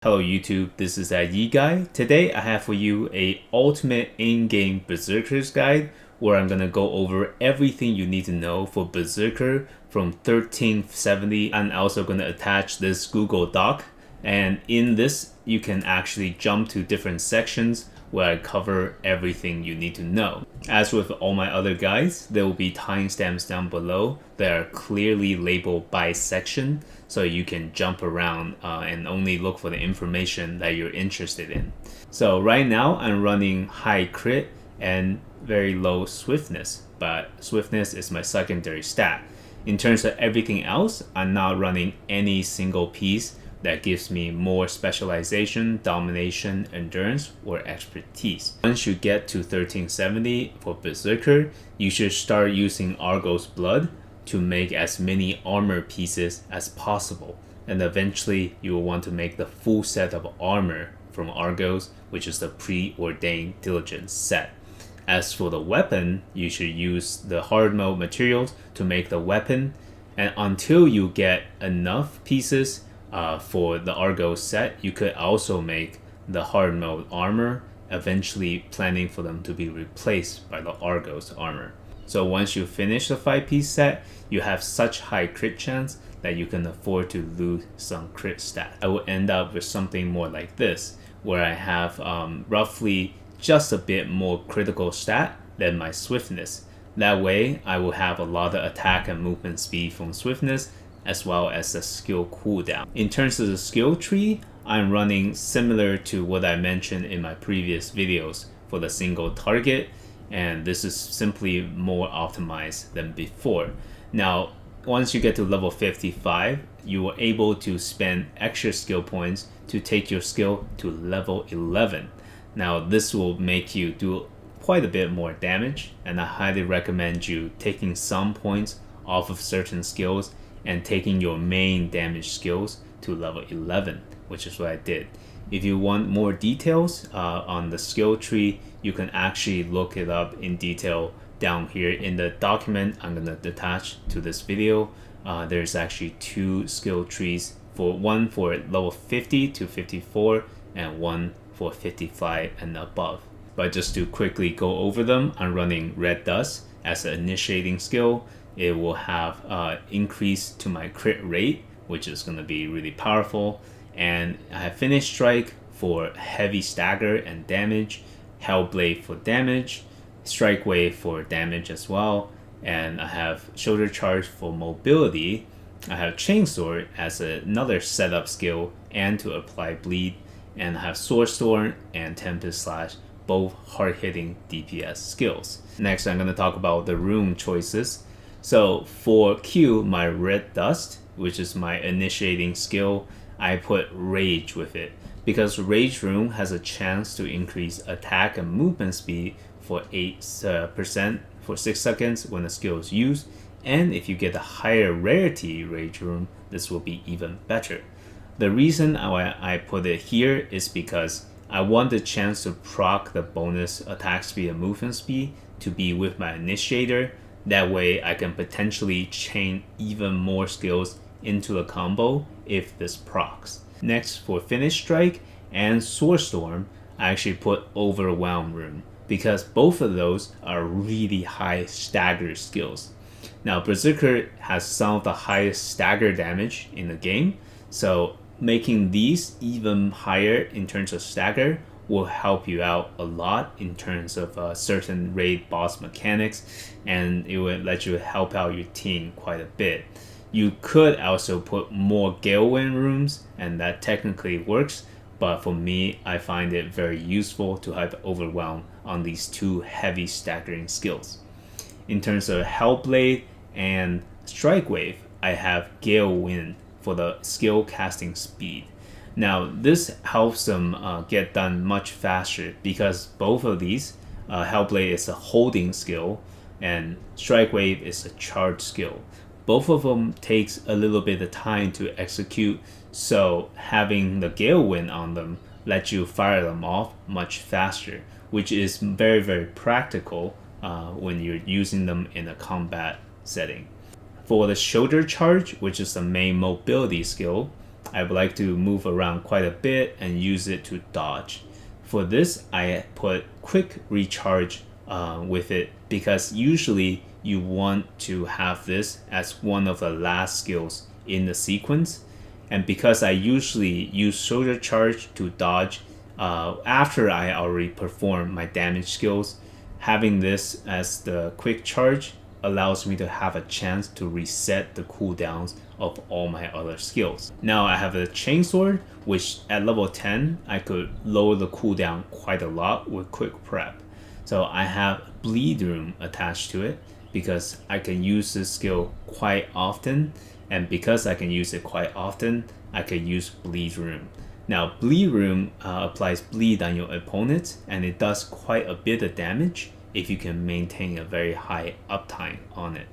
Hello YouTube, this is Yi Guy. Today I have for you a Ultimate Endgame Berserker's guide where I'm gonna go over everything you need to know for Berserker from 1370. I'm also gonna attach this Google Doc, and in this you can actually jump to different sections where I cover everything you need to know. As with all my other guides, there will be timestamps down below that are clearly labeled by section, so you can jump around and only look for the information that you're interested in. So right now I'm running high crit and very low swiftness, but swiftness is my secondary stat. In terms of everything else, I'm not running any single piece that gives me more specialization, domination, endurance, or expertise. Once you get to 1370 for Berserker, you should start using Argos blood to make as many armor pieces as possible, and eventually you will want to make the full set of armor from Argos, which is the preordained diligence set. As for the weapon, you should use the hard mode materials to make the weapon, and until you get enough pieces for the Argos set, you could also make the hard mode armor, eventually planning for them to be replaced by the Argos armor. So once you finish the 5-piece set, you have such high crit chance that you can afford to lose some crit stat. I will end up with something more like this, where I have roughly just a bit more critical stat than my swiftness. That way, I will have a lot of attack and movement speed from swiftness, as well as the skill cooldown. In terms of the skill tree, I'm running similar to what I mentioned in my previous videos for the single target, and this is simply more optimized than before. Now, once you get to level 55, you are able to spend extra skill points to take your skill to level 11. Now, this will make you do quite a bit more damage, and I highly recommend you taking some points off of certain skills and taking your main damage skills to level 11, which is what I did. If you want more details on the skill tree, you can actually look it up in detail down here in the document I'm going to attach to this video. There's actually 2 skill trees, one for level 50 to 54 and one for 55 and above. But just to quickly go over them, I'm running Red Dust as an initiating skill. It will have increase to my crit rate, which is going to be really powerful. And I have Finish Strike for heavy stagger and damage, Hellblade for damage, Strike Wave for damage as well, and I have Shoulder Charge for mobility. I have Chainsword as another setup skill and to apply bleed, and I have Sword Storm and Tempest Slash, both hard-hitting DPS skills. Next, I'm going to talk about the rune choices. So for Q, my Red Dust, which is my initiating skill, I put Rage with it because Rage Rune has a chance to increase attack and movement speed for 8% for 6 seconds when the skill is used, and if you get a higher rarity Rage Rune, this will be even better. The reason I put it here is because I want the chance to proc the bonus attack speed and movement speed to be with my initiator. That way I can potentially chain even more skills into a combo if this procs. Next, for Finish Strike and Sword Storm, I actually put Overwhelm Rune because both of those are really high stagger skills. Now, Berserker has some of the highest stagger damage in the game, so making these even higher in terms of stagger will help you out a lot in terms of certain raid boss mechanics, and it will let you help out your team quite a bit. You could also put more Galewind runes, and that technically works, but for me, I find it very useful to have Overwhelm on these 2 heavy staggering skills. In terms of Hellblade and Strike Wave, I have Galewind for the skill casting speed. Now, this helps them get done much faster because both of these, Hellblade is a holding skill and Strike Wave is a charge skill. Both of them takes a little bit of time to execute, so having the Galewind on them lets you fire them off much faster, which is very, very practical when you're using them in a combat setting. For the Shoulder Charge, which is the main mobility skill, I would like to move around quite a bit and use it to dodge. For this, I put quick recharge with it because usually you want to have this as one of the last skills in the sequence. And because I usually use shoulder charge to dodge after I already perform my damage skills, having this as the quick charge allows me to have a chance to reset the cooldowns of all my other skills. Now I have a chainsword, which at level 10 I could lower the cooldown quite a lot with quick prep. So I have bleed room attached to it because I can use this skill quite often, and because I can use it quite often, I can use bleed room. Now bleed room applies bleed on your opponent, and it does quite a bit of damage if you can maintain a very high uptime on it.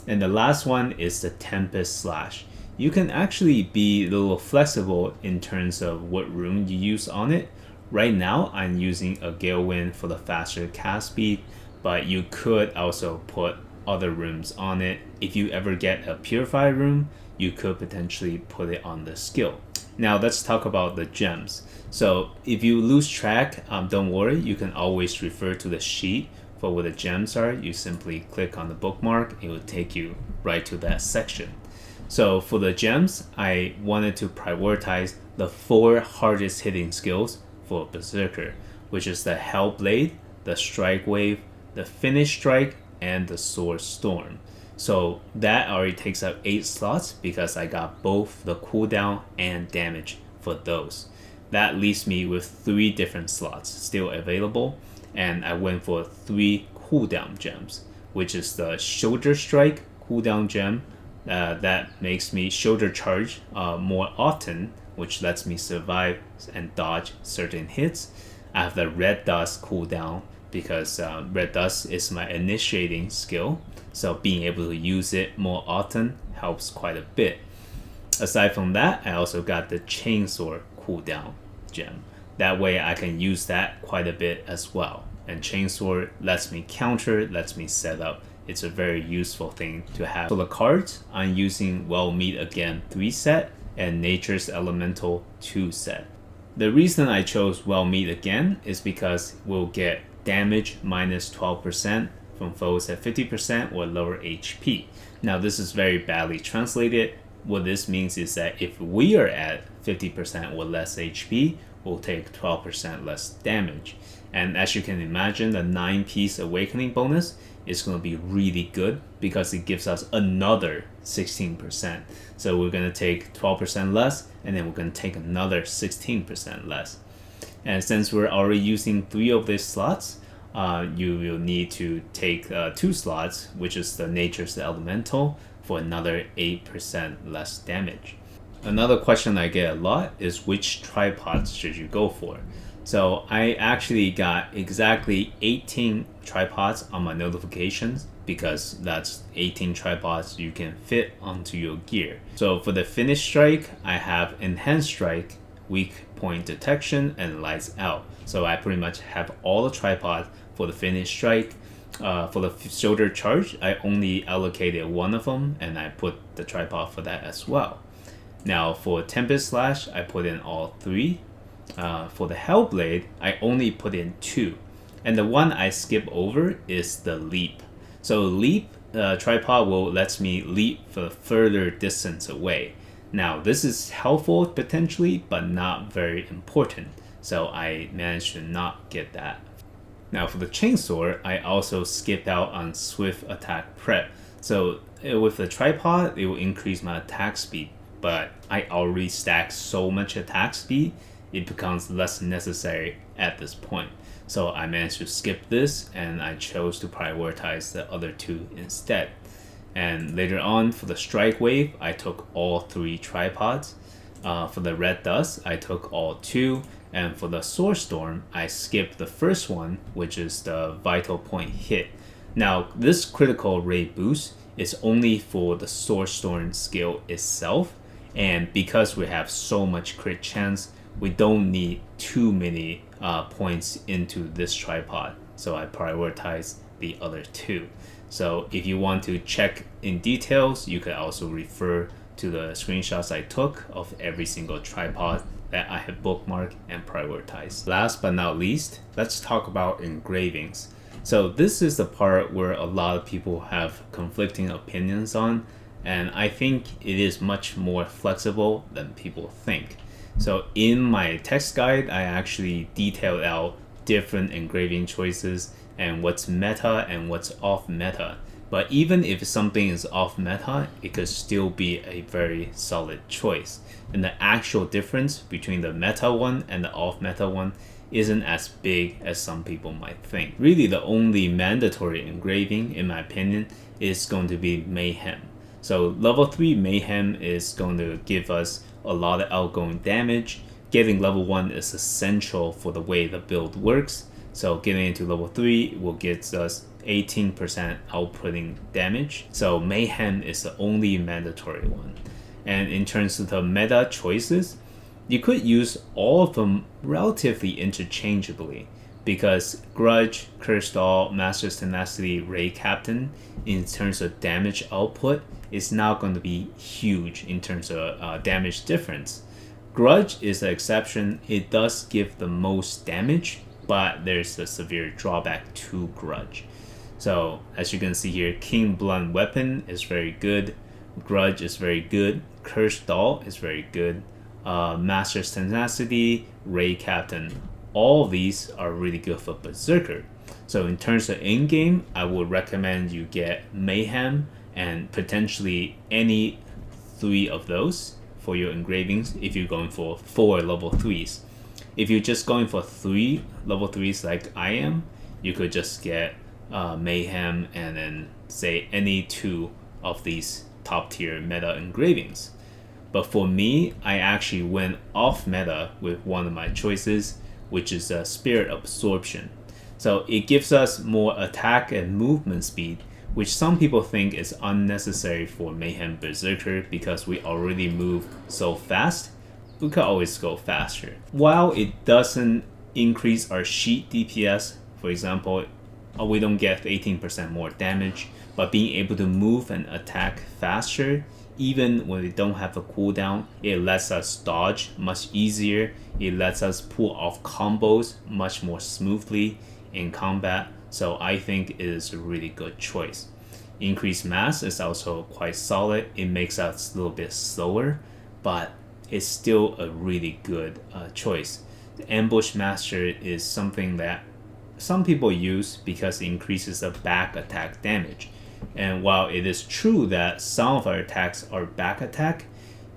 And the last one is the Tempest Slash. You can actually be a little flexible in terms of what rune you use on it. Right now I'm using a Gale Wind for the faster cast speed, but you could also put other runes on it. If you ever get a Purify rune, you could potentially put it on the skill. Now let's talk about the gems. So if you lose track, don't worry, you can always refer to the sheet for where the gems are. You simply click on the bookmark, it will take you right to that section. So for the gems, I wanted to prioritize the 4 hardest hitting skills for Berserker, which is the Hellblade, the Strike Wave, the Finish Strike, and the Sword Storm. So that already takes up 8 slots because I got both the cooldown and damage for those. That leaves me with 3 different slots still available, and I went for 3 cooldown gems, which is the Shoulder Strike cooldown gem that makes me shoulder charge more often, which lets me survive and dodge certain hits. I have the Red Dust cooldown because Red Dust is my initiating skill, so being able to use it more often helps quite a bit. Aside from that, I also got the Chainsword cooldown gem. That way I can use that quite a bit as well. And Chainsword lets me counter, lets me set up. It's a very useful thing to have. For the cards, I'm using Well-Meet Again 3 set and Nature's Elemental 2 set. The reason I chose Well-Meet Again is because we'll get damage minus 12% from foes at 50% or lower HP. Now this is very badly translated. What this means is that if we are at 50% or less HP, we'll take 12% less damage. And as you can imagine, the 9-piece awakening bonus is going to be really good because it gives us another 16%. So we're going to take 12% less, and then we're going to take another 16% less. And since we're already using 3 of these slots, you will need to take 2 slots, which is the Nature's Elemental, for another 8% less damage. Another question I get a lot is which tripods should you go for? So I actually got exactly 18 tripods on my notifications because that's 18 tripods you can fit onto your gear. So for the Finish Strike, I have Enhanced Strike, Weak Point Detection, and Lights Out. So I pretty much have all the tripods for the Finish Strike. For the Shoulder Charge, I only allocated 1 of them, and I put the tripod for that as well. Now for Tempest Slash, I put in all 3. For the Hellblade, I only put in 2. And the one I skip over is the Leap. So Leap tripod will let me leap for further distance away. Now this is helpful potentially, but not very important. So I managed to not get that. Now for the Chainsword, I also skipped out on Swift Attack Prep. So with the tripod, it will increase my attack speed, but I already stacked so much attack speed, it becomes less necessary at this point. So I managed to skip this, and I chose to prioritize the other 2 instead. And later on for the Strike Wave, I took all 3 tripods. For the Red Dust, I took all 2. And for the Sword Storm, I skipped the first one, which is the Vital Point Hit. Now, this critical rate boost is only for the Sword Storm skill itself. And because we have so much crit chance, we don't need too many points into this tripod. So I prioritize the other 2. So if you want to check in details, you can also refer to the screenshots I took of every single tripod that I have bookmarked and prioritized. Last but not least, let's talk about engravings. So this is the part where a lot of people have conflicting opinions on, and I think it is much more flexible than people think. So in my text guide, I actually detailed out different engraving choices and what's meta and what's off meta. But even if something is off meta, it could still be a very solid choice. And the actual difference between the meta one and the off meta one isn't as big as some people might think. Really, the only mandatory engraving, in my opinion, is going to be Mayhem. So level 3 Mayhem is going to give us a lot of outgoing damage. Getting level 1 is essential for the way the build works. So getting into level 3 will get us 18% outputting damage. So Mayhem is the only mandatory one. And in terms of the meta choices, you could use all of them relatively interchangeably, because Grudge, Cursed Doll, Master's Tenacity, Ray Captain, in terms of damage output, is not going to be huge in terms of damage difference. Grudge is the exception. It does give the most damage, but there's a severe drawback to Grudge. So as you can see here, King Blunt Weapon is very good, Grudge is very good, Cursed Doll is very good, Master's Tenacity, Ray Captain, all of these are really good for Berserker. So in terms of in-game, I would recommend you get Mayhem and potentially any 3 of those for your engravings if you're going for 4 level 3s. If you're just going for 3 level 3s like I am, you could just get Mayhem and then say any 2 of these top tier meta engravings. But for me, I actually went off meta with one of my choices, which is Spirit Absorption. So it gives us more attack and movement speed, which some people think is unnecessary for Mayhem Berserker because we already move so fast. We could always go faster. While it doesn't increase our sheet DPS, for example, we don't get 18% more damage, but being able to move and attack faster, even when we don't have a cooldown, it lets us dodge much easier. It lets us pull off combos much more smoothly in combat. So I think it is a really good choice. Increased mass is also quite solid. It makes us a little bit slower, but it's still a really good choice. The Ambush Master is something that some people use because it increases the back attack damage. And while it is true that some of our attacks are back attack,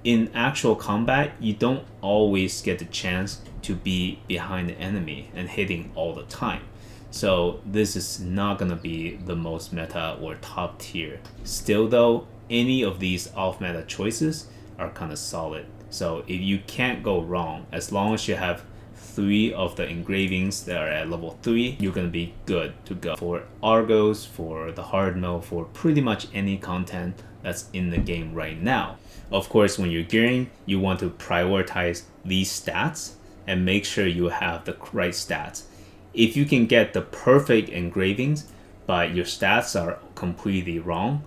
in actual combat, you don't always get the chance to be behind the enemy and hitting all the time. So this is not gonna be the most meta or top tier. Still though, any of these off meta choices are kind of solid. So if you can't go wrong, as long as you have 3 of the engravings that are at level 3, you're gonna be good to go for Argos, for the hard mode, for pretty much any content that's in the game right now. Of course, when you're gearing, you want to prioritize these stats and make sure you have the right stats. If you can get the perfect engravings, but your stats are completely wrong,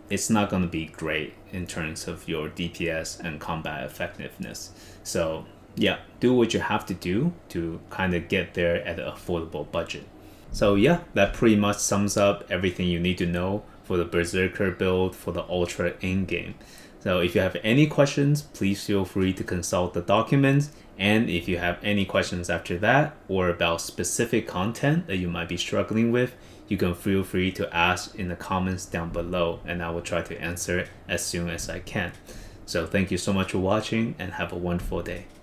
it's not going to be great in terms of your DPS and combat effectiveness. So yeah, do what you have to do to kind of get there at an affordable budget. So yeah, that pretty much sums up everything you need to know for the Berserker build for the Ultra in-game. So if you have any questions, please feel free to consult the documents. And if you have any questions after that or about specific content that you might be struggling with, you can feel free to ask in the comments down below and I will try to answer it as soon as I can. So thank you so much for watching and have a wonderful day.